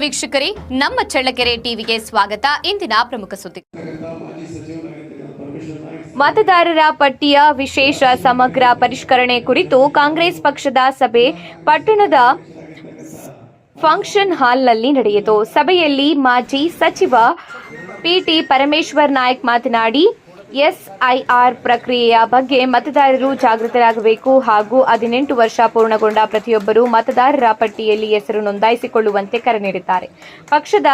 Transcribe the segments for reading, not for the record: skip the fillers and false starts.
ವೀಕ್ಷಕರೇ, ನಮ್ಮ ಚಳ್ಳಕೆರೆ ಟಿವಿಗೆ ಸ್ವಾಗತ. ಇಂದಿನ ಪ್ರಮುಖ ಸುದ್ದಿ. ಮತದಾರರ ಪಟ್ಟಿಯ ವಿಶೇಷ ಸಮಗ್ರ ಪರಿಷ್ಕರಣೆ ಕುರಿತು ಕಾಂಗ್ರೆಸ್ ಪಕ್ಷದ ಸಭೆ ಪಟ್ಟಣದ ಫಂಕ್ಷನ್ ಹಾಲ್ನಲ್ಲಿ ನಡೆಯಿತು. ಸಭೆಯಲ್ಲಿ ಮಾಜಿ ಸಚಿವ ಪಿಟಿ ಪರಮೇಶ್ವರ್ ನಾಯ್ಕ್ ಮಾತನಾಡಿ, ಎಸ್ಐಆರ್ ಪ್ರಕ್ರಿಯೆಯ ಬಗ್ಗೆ ಮತದಾರರು ಜಾಗೃತರಾಗಬೇಕು ಹಾಗೂ 18 ವರ್ಷ ಪೂರ್ಣಗೊಂಡ ಪ್ರತಿಯೊಬ್ಬರೂ ಮತದಾರರ ಪಟ್ಟಿಯಲ್ಲಿ ಹೆಸರು ನೋಂದಾಯಿಸಿಕೊಳ್ಳುವಂತೆ ಕರೆ ನೀಡಿದ್ದಾರೆ. ಪಕ್ಷದ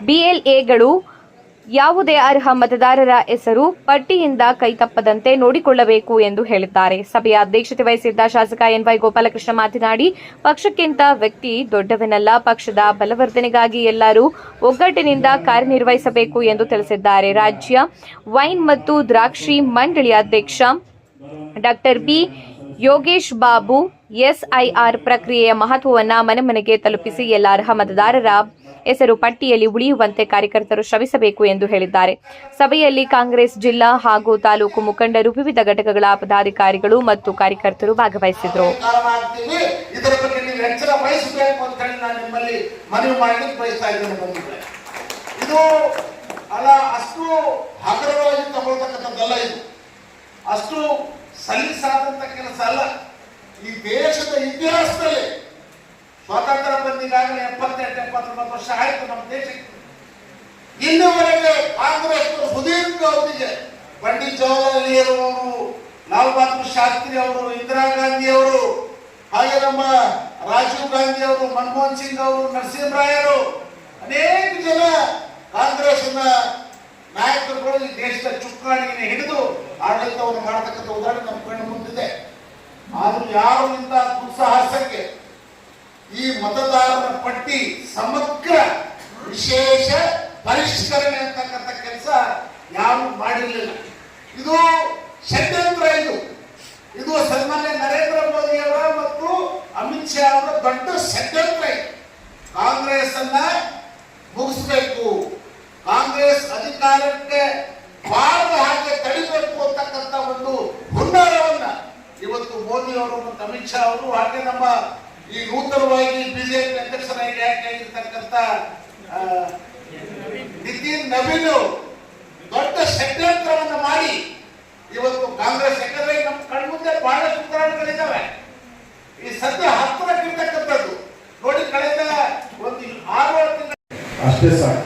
ಬಿಎಲ್ಎಗಳು ಯಾವುದೇ ಅರ್ಹ ಮತದಾರರ ಹೆಸರು ಪಟ್ಟಿಯಿಂದ ಕೈತಪ್ಪದಂತೆ ನೋಡಿಕೊಳ್ಳಬೇಕು ಎಂದು ಹೇಳಿದ್ದಾರೆ. ಸಭೆಯ ಅಧ್ಯಕ್ಷತೆ ವಹಿಸಿದ್ದ ಶಾಸಕ ಎನ್ವೈ ಗೋಪಾಲಕೃಷ್ಣ ಮಾತನಾಡಿ, ಪಕ್ಷಕ್ಕಿಂತ ವ್ಯಕ್ತಿ ದೊಡ್ಡವನಲ್ಲ, ಪಕ್ಷದ ಬಲವರ್ಧನೆಗಾಗಿ ಎಲ್ಲರೂ ಒಗ್ಗಟ್ಟಿನಿಂದ ಕಾರ್ಯನಿರ್ವಹಿಸಬೇಕು ಎಂದು ತಿಳಿಸಿದ್ದಾರೆ. ರಾಜ್ಯ ವೈನ್ ಮತ್ತು ದ್ರಾಕ್ಷಿ ಮಂಡಳಿ ಅಧ್ಯಕ್ಷ doctor B Yogesh Babu SIR ಪ್ರಕ್ರಿಯೆಯ ಮಹತ್ವವನ್ನು ಮನೆ ಮನೆಗೆ ತಲುಪಿಸಿ ಎಲ್ಲ ಅರ್ಹ ಮತದಾರರ ಹೆಸರು ಪಟ್ಟಿಯಲ್ಲಿ ಉಳಿಯುವಂತೆ ಕಾರ್ಯಕರ್ತರು ಶ್ರಮಿಸಬೇಕು ಎಂದು ಹೇಳಿದ್ದಾರೆ. ಸಭೆಯಲ್ಲಿ ಕಾಂಗ್ರೆಸ್ ಜಿಲ್ಲಾ ಹಾಗೂ ತಾಲೂಕು ಮುಖಂಡರು, ವಿವಿಧ ಘಟಕಗಳ ಪದಾಧಿಕಾರಿಗಳು ಮತ್ತು ಕಾರ್ಯಕರ್ತರು ಭಾಗವಹಿಸಿದರು. ಅಷ್ಟು ಸಲ್ಲಿಸಾದಂತ ಕೆಲಸ ಅಲ್ಲ. ಈ ದೇಶದ ಇತಿಹಾಸದಲ್ಲಿ ಸ್ವಾತಂತ್ರ್ಯ ಬಂದಿಗಾಗಲೇ 78-79 ವರ್ಷ ಆಯಿತು ನಮ್ಮ ದೇಶಕ್ಕೆ. ಇನ್ನುವರೆಗೆ ಕಾಂಗ್ರೆಸ್ ಸುದೀರ್ಘ ಅವಧಿಗೆ ಪಂಡಿತ್ ಜವಾಹರಲಾಲ್ ನೆಹರು ಅವರು, ಲಾಲ್ ಬಹದ್ದೂರ್ ಶಾಸ್ತ್ರಿ ಅವರು, ಇಂದಿರಾ ಗಾಂಧಿ ಅವರು, ಹಾಗೆ ನಮ್ಮ ರಾಜೀವ್ ಗಾಂಧಿ ಅವರು, ಮನಮೋಹನ್ ಸಿಂಗ್ ಅವರು, ನರಸಿಂಹರಾಯರು, ಅನೇಕ ಜನ ಕಾಂಗ್ರೆಸ್ನ ನಾಯಕರುಗಳು ಈ ದೇಶದ ಚುಕ್ಕಾಣಿಯನ್ನು ಹಿಡಿದು ಆಡಳಿತವನ್ನು ಮಾಡತಕ್ಕಂಥ ಉದಾಹರಣೆ ನಮ್ಮ ಕಣ್ಣು ಮುಂದಿದೆ. ಆದ್ರೂ ಯಾರು ಇಂಥ ದುಸ್ಸಾಹಸಕ್ಕೆ ಈ ಮತದಾರರ ಪಟ್ಟಿ ಸಮಗ್ರ ವಿಶೇಷ ಪರಿಷ್ಕರಣೆ ಅಂತಕ್ಕಂಥ ಕೆಲಸ ಯಾರು ಮಾಡಿರಲಿಲ್ಲ. ಇದು ಷಡ್ಯಂತ್ರ. ಇದು ಸನ್ಮಾನ್ಯ ನರೇಂದ್ರ ಮೋದಿ ಅವರ ಮತ್ತು ಅಮಿತ್ ಶಾ ಅವರ ದೊಡ್ಡ ಷಡ್ಯಂತ್ರ. ಕಾಂಗ್ರೆಸ್ ಅನ್ನ ಮುಗಿಸಬೇಕು, ಕಾಂಗ್ರೆಸ್ ಅಧಿಕಾರಕ್ಕೆ ಬಾರದ ಹಾಗೆ ತಡಿಬೇಕು ಅಂತಕ್ಕಂಥ ಒಂದು ಹುನ್ನಾರವನ್ನ ಇವತ್ತು ಮೋದಿ ಅವರು ಮತ್ತು ಅಮಿತ್ ಶಾ ಅವರು, ಹಾಗೆ ನಮ್ಮ ಈ ನೂತನವಾಗಿ ಬಿಜೆಪಿ ಅಧ್ಯಕ್ಷರಾಗಿ ಆಯ್ಕೆಯಾಗಿರ್ತಕ್ಕಂಥ ನಿತಿನ್ ನವೀನ್ ದೊಡ್ಡ ಷಡ್ಯಂತ್ರವನ್ನು ಮಾಡಿ ಇವತ್ತು ಕಾಂಗ್ರೆಸ್, ಯಾಕಂದ್ರೆ ನಮ್ಮ ಕಣ್ಮುಂದೆ ಬಹಳಷ್ಟು ಉದಾಹರಣೆಗಳಿದ್ದಾವೆ. ಈ ಸದ್ಯ ಹತ್ತಿರಕ್ಕಿರ್ತಕ್ಕಂಥದ್ದು ನೋಡಿ, ಕಳೆದ ಒಂದು 6 ತಿಂಗಳು ಅಷ್ಟೇ ಸಾಕು.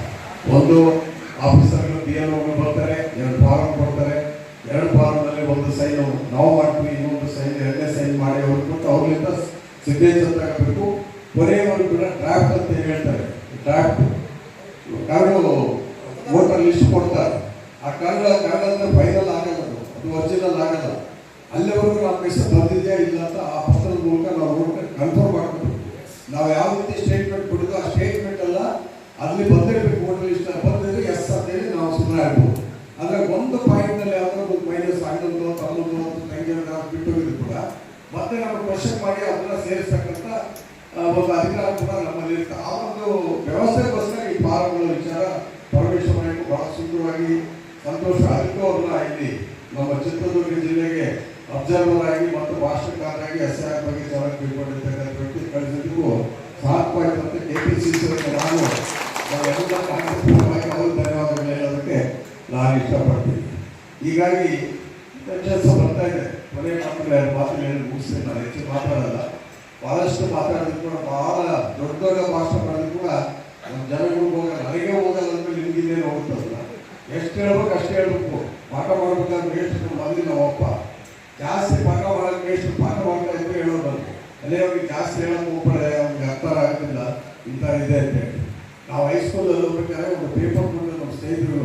ಒಂದು ಆಫೀಸರ್ಗಳು BLO ಬರ್ತಾರೆ, 2 ಫಾರಂ ಕೊಡ್ತಾರೆ. 2 ಫಾರಂನಲ್ಲಿ ಒಂದು ಸೈನ್ ನಾವು ಮಾಡ್ತೀವಿ, ಇನ್ನೊಂದು ಸೈನ್ 2ನೇ ಸೈನ್ ಮಾಡಿ ಅವ್ರು ಕೊಟ್ಟು ಅವ್ರಿಂದ ಸಿಗ್ನೇಚರ್ ತಗೋಬೇಕು. ಕೊನೆಯವರು ಕೂಡ ಡ್ರಾಫ್ಟ್ ಅಂತ ಹೇಳ್ತಾರೆ. ಡ್ರಾಫ್ಟ್ ಕರಡು ವೋಟರ್ ಲಿಸ್ಟ್ ಕೊಡ್ತಾರೆ. ಆ ಕರಡು ಫೈನಲ್ ಆಗಲ್ಲ, ಅದು ಒರಿಜಿನಲ್ ಆಗಲ್ಲ. ಅಲ್ಲಿವರೆಗೂ ನಮ್ಮ ಹೆಸರು ಬಂದಿದೆಯಾ ಇಲ್ಲ ಅಂತ ಆ ಪತ್ರದ ಮೂಲಕ ನಾವು ಕನ್ಫರ್ಮ್ ಮಾಡ್ಕೊಬೇಕು. ನಾವು ಯಾವ ರೀತಿ ಸ್ಟೇಟ್ಮೆಂಟ್ ಕೊಡೋದು ಆ ಸ್ಟೇಟ್ಮೆಂಟ್ ಎಲ್ಲ ಅಲ್ಲಿ ಬಂದಿರಬೇಕು. ವೋಟರ್ ಲಿಸ್ಟ್ ಬಂದಿದ್ರೆ ಎಸ್ ಅಂತೇಳಿ ನಾವು ಸುಮ್ಮನೆ ಆಗ್ಬೋದು. ಅಂದರೆ ಒಂದು ಪಾಯಿಂಟ್ನಲ್ಲಿ ಯಾವ್ದಾದ್ರು ಒಂದು ಮೈನಸ್ ಆಗಲು ತಮ್ಮದು ತಂಗಿಯನ್ನ ಬಿಟ್ಟೋಗಿದ್ರು ಕೂಡ ಮತ್ತೆ ನಾವು ಕ್ವಶನ್ ಮಾಡಿ ಅದನ್ನ ಸೇರಿಸ್ತಕ್ಕಂಥ ಒಂದು ಅಧಿಕಾರ ಕೂಡ ನಮ್ಮಲ್ಲಿ ಇರುತ್ತೆ. ಆ ಒಂದು ವ್ಯವಸ್ಥೆಗೋಸ್ಕರ ಈ ಫಾರಂಗಳ ವಿಚಾರ ಪರಮೇಶ್ವರ ಬಹಳ ಸುಂದರವಾಗಿ ಸಂತೋಷ. ಅದಕ್ಕೂ ಅವ್ರನ್ನ ಇಲ್ಲಿ ನಮ್ಮ ಚಿತ್ರದುರ್ಗ ಜಿಲ್ಲೆಗೆ ಅಬ್ಸರ್ವರ್ ಆಗಿ ಮತ್ತು ಭಾಷಣಕಾರರಾಗಿ ಎಸ್ಐಆರ್ ಬಗ್ಗೆ ಚೆನ್ನಾಗಿ ತಿಳ್ಕೊಂಡಿರ್ತಕ್ಕಂಥ ವ್ಯಕ್ತಿ ಕಳಿಸಿದ್ದಕ್ಕೂ ಸಾರ್ಥಕವಾಯಿತು ಅಂತ KPCC ನಾನು ನಾವೆಲ್ಲ ಕಾಂಗ್ರೆಸ್ ಅವರು ಧನ್ಯವಾದಗಳು ಹೇಳೋದಕ್ಕೆ ನಾನು ಇಷ್ಟಪಡ್ತೀನಿ. ಹೀಗಾಗಿ ಕೆಲಸ ಬರ್ತಾ ಇದೆ. ಕೊನೆ ಮಾತುಗಳು ಹೇಳಿ ಮುಗಿಸ್ತೇನೆ. ನಾನು ಹೆಚ್ಚು ಮಾತಾಡಲ್ಲ. ಬಹಳಷ್ಟು ಮಾತಾಡೋದು ಕೂಡ ಬಹಳ ದೊಡ್ಡ ಭಾಷಣ ಮಾಡೋದು ಕೂಡ ನಮ್ಮ ಜನಗಳು ಹೋಗಲ್ಲ, ನನಗೆ ಹೋಗಲ್ಲ ಅಂದ್ರೆ ನಿಮ್ಗಿನ್ನೇನು ಹೋಗುತ್ತಲ್ಲ. ಎಷ್ಟು ಹೇಳ್ಬೇಕು ಅಷ್ಟು ಹೇಳ್ಬೇಕು. ಪಾಠ ಮಾಡ್ಬೇಕಾದ್ರೆ ಎಷ್ಟು ಮೊದಲು ನಾವಪ್ಪ ಜಾಸ್ತಿ ಪಾಠ ಮಾಡೋಕ್ಕೆ ಎಷ್ಟು ಪಾಠ ಮಾಡ್ತಾ ಇದ್ರು ಹೇಳೋದು. ಅಲ್ಲೇ ಅವ್ರಿಗೆ ಜಾಸ್ತಿ ಹೇಳೋಕೆ ಹೋಗ್ಬೇಡ, ಅವ್ರಿಗೆ ಅರ್ಥ ಆಗೋದಿಲ್ಲ ಇಂಥ ಇದೆ ಅಂತ ಹೇಳಿ. ನಾವು ಹೈಸ್ಕೂಲಲ್ಲಿ ಹೋಗ್ಬೇಕಾದ್ರೆ ಒಂದು ಪೇಪರ್ ಕೊಟ್ಟು ನಮ್ಮ ಸ್ನೇಹಿತರು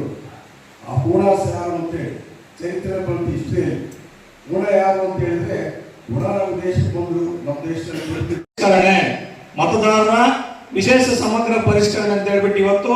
ಆ ಗುಣ ಯಾರು ಅಂತೇಳಿ ಚರಿತ್ರೆ ಬಂತು ಇಷ್ಟೇ. ಗುಣ ಯಾರು ಅಂತ ಹೇಳಿದ್ರೆ ಗುಣ ನಮ್ಮ ದೇಶಕ್ಕೆ ಬಂದು ನಮ್ಮ ದೇಶದಲ್ಲಿ ಮತದಾರರ ವಿಶೇಷ ಸಮಗ್ರ ಪರಿಷ್ಕರಣೆ ಅಂತ ಹೇಳ್ಬಿಟ್ಟು ಇವತ್ತು